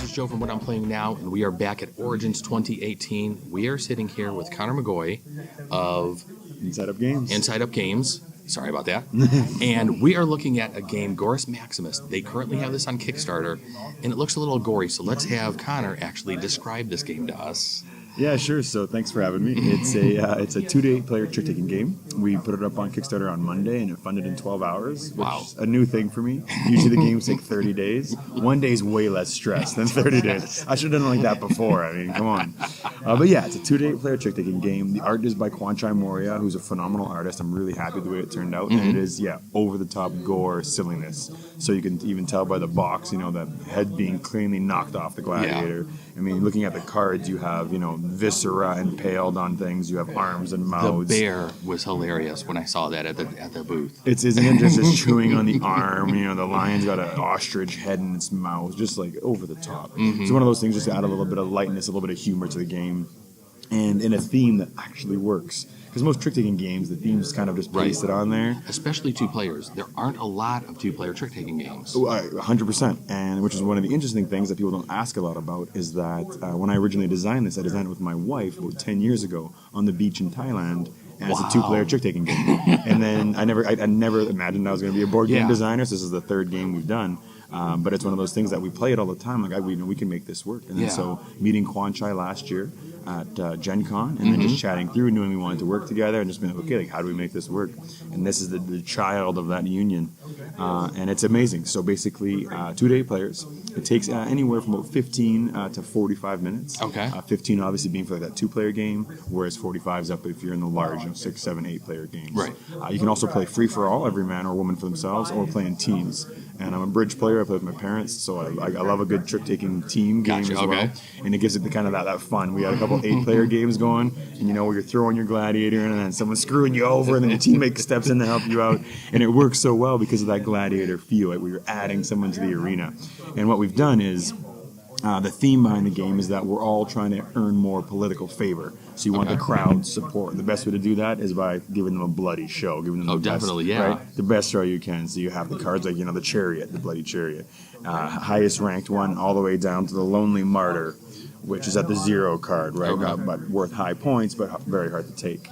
is Joe from What I'm Playing Now, and we are back at Origins 2018. We are sitting here with Connor McGoy of Inside Up Games. Inside Up Games. Sorry about that. And we are looking at a game, Gorus Maximus. They currently have this on Kickstarter, and it looks a little gory, so let's have Connor actually describe this game to us. Yeah, sure. So thanks for having me. It's a 2-to-8 player trick-taking game. We put it up on Kickstarter on Monday, and it funded in 12 hours, which is a new thing for me. Usually the games take 30 days. One day is way less stress than 30 days. I should have done it like that before. I mean, come on. But yeah, it's a 2-to-8 player trick-taking game. The art is by Kwanchai Moria, who's a phenomenal artist. I'm really happy with the way it turned out. And it is, over-the-top gore silliness. So you can even tell by the box, the head being cleanly knocked off the gladiator. Yeah. I mean, looking at the cards, you have, viscera impaled on things. You have arms and mouths. The bear was hilarious when I saw that at the booth. It's just chewing on the arm. The lion's got an ostrich head in its mouth, just like over the top. It's one of those things just to add a little bit of lightness, a little bit of humor to the game, and in a theme that actually works. Because most trick-taking games, the theme's kind of just pasted on there. Especially 2 players. There aren't a lot of 2-player trick-taking games. 100%. And which is one of the interesting things that people don't ask a lot about is that when I originally designed this, I designed it with my wife about 10 years ago on the beach in Thailand as a 2-player trick-taking game. And then I never imagined I was going to be a board game designer, so this is the 3rd game we've done. But it's one of those things that we play it all the time. Like, we can make this work. And then so meeting Kwanchai last year at Gen Con, and then just chatting through, knowing we wanted to work together, and just being like, okay, how do we make this work? And this is the child of that union. And it's amazing. So basically, 2-to-8 players. It takes anywhere from about 15 to 45 minutes. Okay. 15 obviously being for that 2-player game, whereas 45 is up if you're in the large, 6, 7, 8-player games. Right. You can also play free-for-all, every man or woman for themselves, or play in teams. And I'm a bridge player. I play with my parents, so I love a good trick-taking team game as well. And it gives it the kind of that fun. We had a couple 8-player games going, and where you're throwing your gladiator in, and then someone's screwing you over, and then your teammate steps in to help you out. And it works so well because of that gladiator feel, where you're adding someone to the arena. And what we've done is, the theme behind the game is that we're all trying to earn more political favor. So you want the crowd support. The best way to do that is by giving them a bloody show, giving them the best show you can. So you have the cards like the Chariot, the Bloody Chariot, highest ranked one, all the way down to the Lonely Martyr, which is at the 0 card, right? But worth high points, but very hard to take.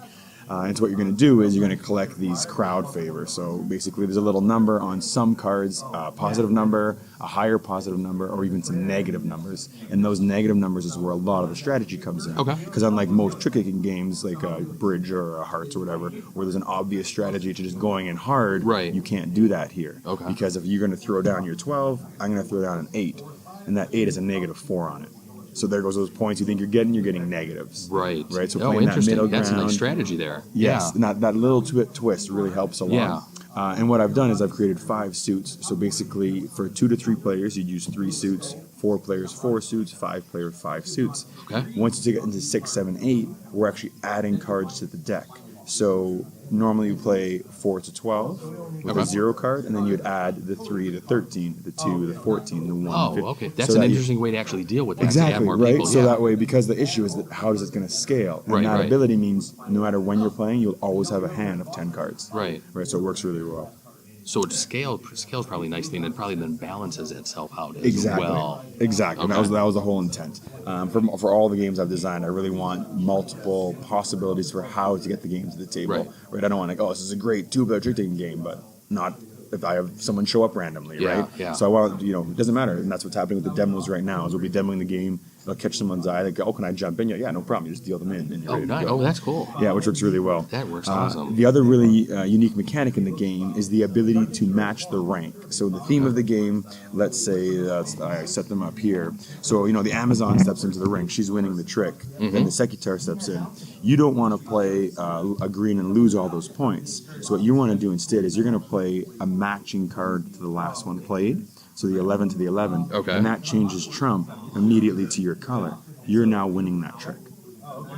And so what you're going to do is you're going to collect these crowd favors. So basically there's a little number on some cards, a positive number, a higher positive number, or even some negative numbers. And those negative numbers is where a lot of the strategy comes in. Okay. Because unlike most trick-taking games like Bridge or Hearts or whatever, where there's an obvious strategy to just going in hard, you can't do that here. Okay. Because if you're going to throw down your 12, I'm going to throw down an 8. And that 8 is a -4 on it. So there goes those points you think you're getting negatives. Right. So playing that middle ground. That's a nice strategy there. Yes, and that little twist really helps a lot. Yeah. And what I've done is I've created 5 suits. So basically, for 2 to 3 players, you'd use 3 suits. 4 players, 4 suits. 5 players, 5 suits. Okay. Once you get into 6, 7, 8, we're actually adding cards to the deck. So normally you play 4 to 12 with a 0 card, and then you'd add the 3 to 13, the 2, the 14, the 1. Oh, okay. That's an interesting way to actually deal with that. Exactly, to add more right? people. So that way, because the issue is that how is it going to scale? And that ability means no matter when you're playing, you'll always have a hand of 10 cards. Right. So it works really well. So it scales probably nicely, and it probably then balances itself out as well. Exactly. Okay. That was the whole intent. For all the games I've designed, I really want multiple possibilities for how to get the game to the table. Right. I don't want this is a great 2-player trick-taking game, but not if I have someone show up randomly, right? Yeah. So I want, it doesn't matter, and that's what's happening with the demos right now. Is we'll be demoing the game. It'll catch someone's eye. They go, can I jump in? Yeah, no problem. You just deal them in, and you're ready to go. Oh, that's cool. Yeah, which works really well. That works awesome. The other really unique mechanic in the game is the ability to match the rank. So the theme of the game, let's say I set them up here. So the Amazon steps into the ring. She's winning the trick. Then the Secutor steps in. You don't want to play a green and lose all those points. So what you want to do instead is you're going to play a matching card to the last one played. So the 11 to the 11. Okay. And that changes trump immediately to your color. You're now winning that trick.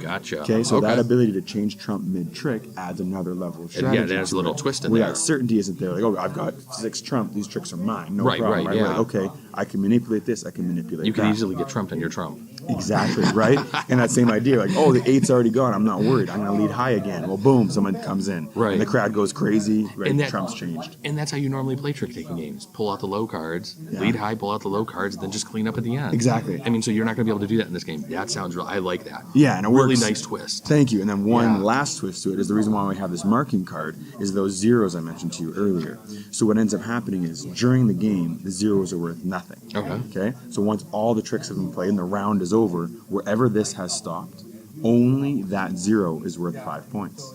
Gotcha. Okay, so that ability to change trump mid-trick adds another level of strategy. Yeah, that adds a little twist in there. That certainty isn't there. Like, I've got 6 trump. These tricks are mine. No problem. Right. Like, okay, I can manipulate this, I can manipulate You that. can easily get trumped on your trump. Exactly, right? And that same idea, like, oh, the 8's already gone. I'm not worried. I'm going to lead high again. Well, boom, someone comes in. Right. And the crowd goes crazy. Right? And that- Trump's changed. And that's how you normally play trick-taking games. Pull out the low cards, Yeah. lead high, pull out the low cards, and then just clean up at the end. Exactly. I mean, so you're not going to be able to do that in this game. That sounds real. I like that. Yeah, and it Really works. nice twist. Thank you. And then one Yeah. last twist to it is the reason why we have this marking card is those zeros I mentioned to you earlier. So what ends up happening is during the game, the zeros are worth nothing. Okay. Okay? So once all the tricks have been played and the round is over, wherever this has stopped, only that 0 is worth 5 points.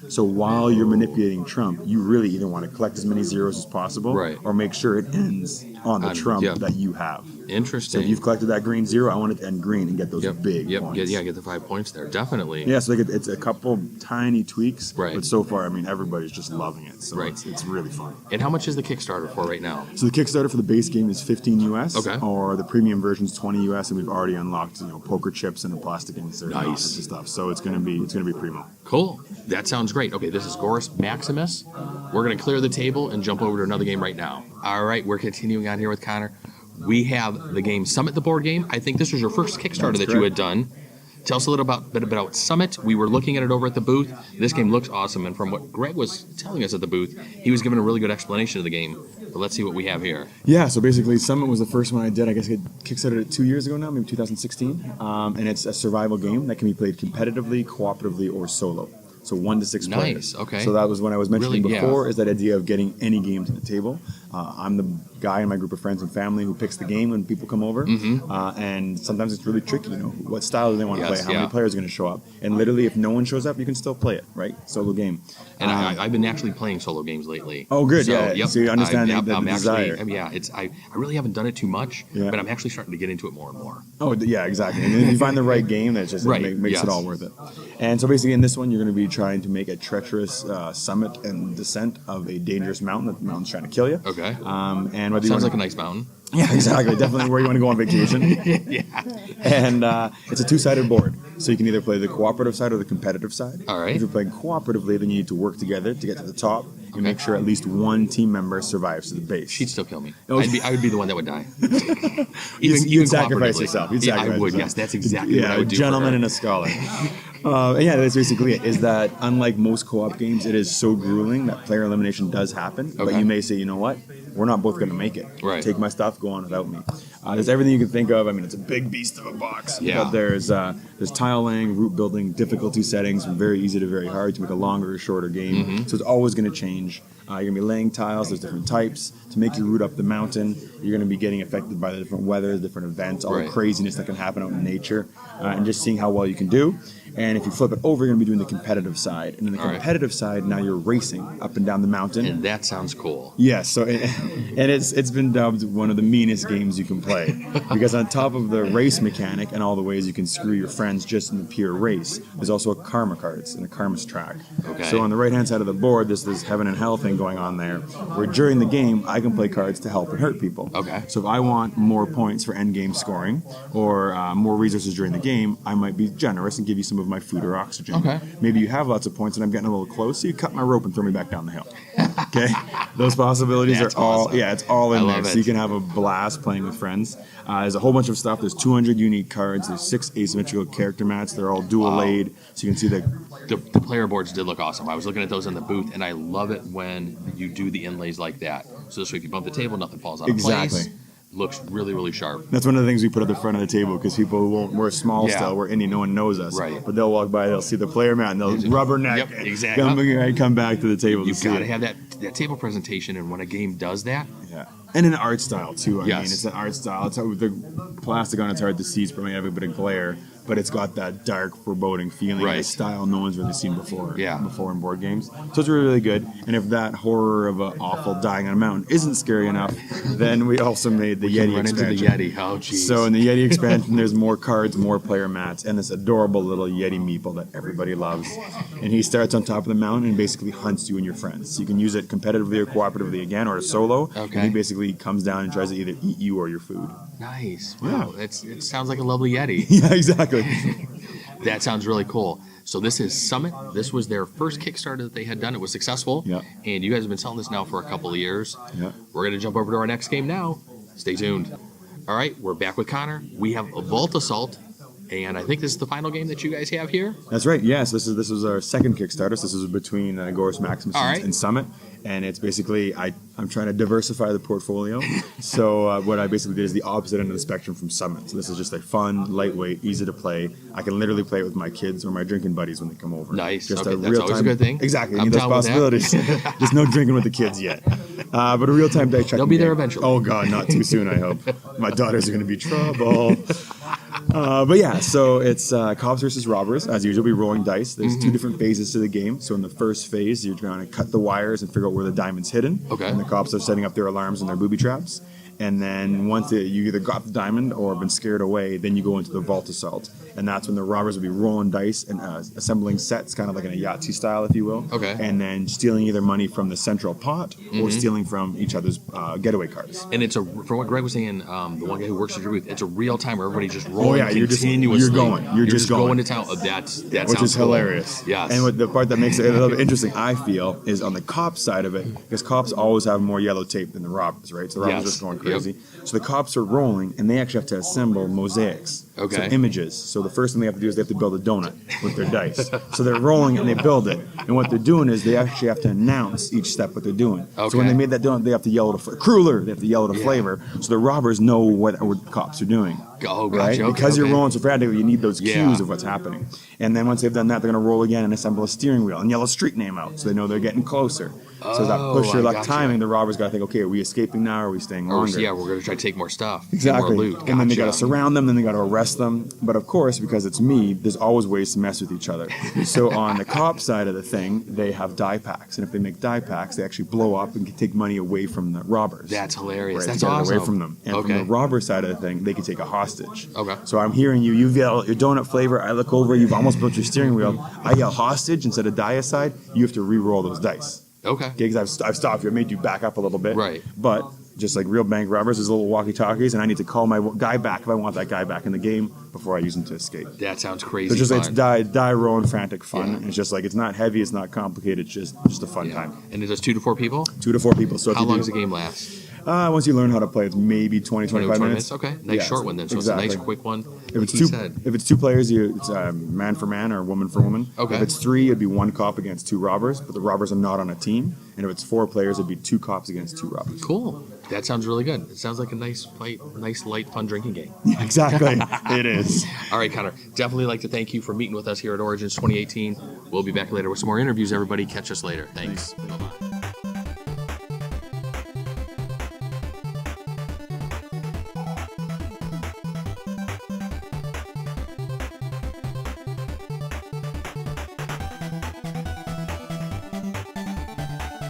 So while you're manipulating trump, you really either want to collect as many zeros as possible, Right. or make sure it ends on the trump yeah. that you have. Interesting. So if you've collected that green 0, I want it to end green and get those big Yep. points. Get the 5 points there. Definitely. Yeah, so it's a couple tiny tweaks, Right. but so far, I mean, everybody's just loving it. So Right. it's really fun. And how much is the Kickstarter for right now? So the Kickstarter for the base game is 15 US, Okay. or the premium version is 20 US, and we've already unlocked poker chips and a plastic insert and all Nice. sorts of stuff. So it's gonna be primo. Cool. That sounds great. Okay, this is Gorus Maximus. We're going to clear the table and jump over to another game right now. All right, we're continuing on here with Connor. We have the game Summit, the board game. I think this was your first Kickstarter That's that you correct. had done. Tell us a little bit about Summit. We were looking at it over at the booth. This game looks awesome, and from what Greg was telling us at the booth, he was giving a really good explanation of the game. But let's see what we have here. Yeah, so basically, Summit was the first one I did. I guess I kickstarted it 2 years ago now, maybe 2016. And it's a survival game that can be played competitively, cooperatively, or solo. So 1 to 6 players. Nice, okay. So that was when I was mentioning Really, yeah. before, is that idea of getting any game to the table. I'm the guy in my group of friends and family who picks the game when people come over. And sometimes it's really tricky, what style do they want to Yes, play? How many yeah. players are going to show up? And literally, if no one shows up, you can still play it, right? Solo game. And I've been actually playing solo games lately. Oh, good, yeah. Yep, So you understand the I'm desire. Actually, I really haven't done it too much, Yeah. but I'm actually starting to get into it more and more. Oh, yeah, exactly. And if you find the right game, that just Right, makes yes. it all worth it. And so basically in this one, you're going to be trying to make a treacherous summit and descent of a dangerous mountain that the mountain's trying to kill you. Okay. And whether you Sounds want like a nice mountain. Yeah, exactly. Definitely where you want to go on vacation. Yeah. And it's a two-sided board. So you can either play the cooperative side or the competitive side. All right. If you're playing cooperatively, then you need to work together to get to the top and Okay. make sure at least one team member survives to the base. She'd still kill me. Oh. I would be the one that would die. You'd sacrifice cooperatively. yourself. You'd Yeah, sacrifice I would. yourself. Yes, that's exactly what I Yeah, would a do. gentleman for her. and a scholar. Yeah, that's basically it. Is that unlike most co-op games, it is so grueling that player elimination does happen. But Okay. you may say, you know what? We're not both going to make it. Right. Take my stuff, go on without me. There's everything you can think of. I mean, it's a big beast of a box. Yeah. But there's tile laying, route building, difficulty settings from very easy to very hard to make a longer or shorter game. Mm-hmm. So it's always going to change. You're going to be laying tiles. There's different types. To make your route up the mountain, you're going to be getting affected by the different weather, different events, all Right. the craziness that can happen out in nature, and just seeing how well you can do. And if you flip it over, you're going to be doing the competitive side. And in the All right. competitive side, now you're racing up and down the mountain. And that sounds cool. Yes, so and it's been dubbed one of the meanest games you can play because on top of the race mechanic and all the ways you can screw your friends just in the pure race, there's also a karma cards and a karma's track. Okay. So on the right hand side of the board, there's this heaven and hell thing going on there, where during the game I can play cards to help and hurt people. Okay. So if I want more points for end game scoring or more resources during the game, I might be generous and give you some of my food or oxygen. Okay. Maybe you have lots of points and I'm getting a little close, so you cut my rope and throw me back down the hill. Okay, those possibilities That's are all awesome. it's all in I there, love so it. you can have a blast playing with friends. There's a whole bunch of stuff. There's 200 unique cards. There's 6 asymmetrical character mats. They're all dual laid, so you can see the The player boards did look awesome. I was looking at those in the booth, and I love it when you do the inlays like that. So this way, if you bump the table, nothing falls out of Exactly. place. Looks really, really sharp. That's one of the things we put at the front of the table because people who won't, we're small Yeah. still, we're indie, no one knows us. Right. But they'll walk by, they'll see the player mat, and they'll rubberneck. Yep, it. exactly. Come back to the table You've to see got to it. have that table presentation, and when a game does that, Yeah. And an art style too. I Yes. mean, it's an art style. It's the plastic on it's hard to see. It's probably have a bit of glare, but it's got that dark, foreboding feeling. Right. A style no one's really seen before. Yeah. Before in board games. So it's really, really good. And if that horror of an awful dying on a mountain isn't scary enough, then we also made the you Yeti run into expansion. the Yeti. Oh, jeez. So in the Yeti expansion, there's more cards, more player mats, and this adorable little Yeti meeple that everybody loves. And he starts on top of the mountain and basically hunts you and your friends. So you can use it competitively or cooperatively again, or solo. Okay. And he basically comes down and tries to either eat you or your food. Nice. Wow. It sounds like a lovely Yeti. Yeah, exactly. That sounds really cool. So this is Summit. This was their first Kickstarter that they had done. It was successful. Yeah. And you guys have been selling this now for a couple of years. Yeah. We're going to jump over to our next game now. Stay tuned. All right, we're back with Connor. We have a Vault Assault, and I think this is the final game that you guys have here. That's right. Yes, this is our second Kickstarter. So this is between Agorist Maximus and Summit, and it's basically I'm trying to diversify the portfolio. So what I basically did is the opposite end of the spectrum from Summit. So this is just a fun, lightweight, easy to play. I can literally play it with my kids or my drinking buddies when they come over. Nice. Just okay, a that's always a good thing. Exactly. You need those possibilities. Just no drinking with the kids yet. But a real-time die checking. They'll be there game. eventually. Oh God, not too soon. I hope. My daughters are going to be trouble. But yeah, so it's cops versus robbers. As usual, we're rolling dice. There's two different phases to the game. So in the first phase, you're trying to cut the wires and figure out where the diamond's hidden. Okay. And the cops are setting up their alarms and their booby traps. And then once you either got the diamond or been scared away, then you go into the Vault Assault. And that's when the robbers will be rolling dice and assembling sets, kind of like in a Yahtzee style, if you will. Okay. And then stealing either money from the central pot or stealing from each other's getaway cards. And it's from what Greg was saying, the one guy who works at your booth, it's a real time where everybody's just rolling you're continuously. You're just going to town. That which sounds is cool. hilarious. Yes. And what the part that makes it a little bit interesting, I feel, is on the cop side of it, because cops always have more yellow tape than the robbers, right? So the robbers are just going crazy. So the cops are rolling, and they actually have to assemble mosaics. Okay. So images. So the first thing they have to do is they have to build a donut with their dice. So they're rolling and they build it. And what they're doing is they actually have to announce each step what they're doing. Okay. So when they made that donut, they have to yell at cruller. They have to yell at a flavor. So the robbers know what the cops are doing. Oh, gotcha. Right? Okay, Because you're okay. rolling so frantically, you need those cues Yeah. of what's happening. And then once they've done that, they're going to roll again and assemble a steering wheel and yell a street name out so they know they're getting closer. So that push your I luck gotcha. timing, the robbers got to think, okay, are we escaping now or are we staying Or, longer? yeah, we're going to try to take more stuff. get Exactly. More loot. And then they got to Gotcha. surround them, then they got to arrest them. But of course, because it's me, there's always ways to mess with each other. So on the cop side of the thing, they have die packs. And if they make die packs, they actually blow up and can take money away from the robbers. That's hilarious. Right, That's to get it awesome. away from them. And from the robber side of the thing, they can take a hostage. Okay. So I'm hearing you yell your donut flavor. I look over, you've almost built your steering wheel. I yell hostage instead of die aside. You have to re-roll those dice. Okay. Because I've stopped you. I made you back up a little bit. Right. But just like real bank robbers, there's little walkie-talkies, and I need to call my guy back if I want that guy back in the game before I use him to escape. That sounds crazy. So it's just fun. it's die rolling frantic fun. Yeah. And it's just like it's not heavy, it's not complicated. It's just a fun Yeah. time. And it does 2 to 4 people? 2 to 4 people. So if How you long do, does the game last? once you learn how to play, it's maybe 20, 25 minutes. Okay. Nice Yeah, short one then. So exactly. it's a nice quick one. If it's He two, said. if it's two players, it's man for man or woman for woman. Okay. If it's 3, it'd be 1 cop against 2 robbers, but the robbers are not on a team. And if it's 4 players, it'd be 2 cops against 2 robbers. Cool. That sounds really good. It sounds like a nice, light, fun drinking game. Exactly, it is. All right, Connor. Definitely like to thank you for meeting with us here at Origins 2018. We'll be back later with some more interviews, everybody. Catch us later. Thanks. Bye-bye.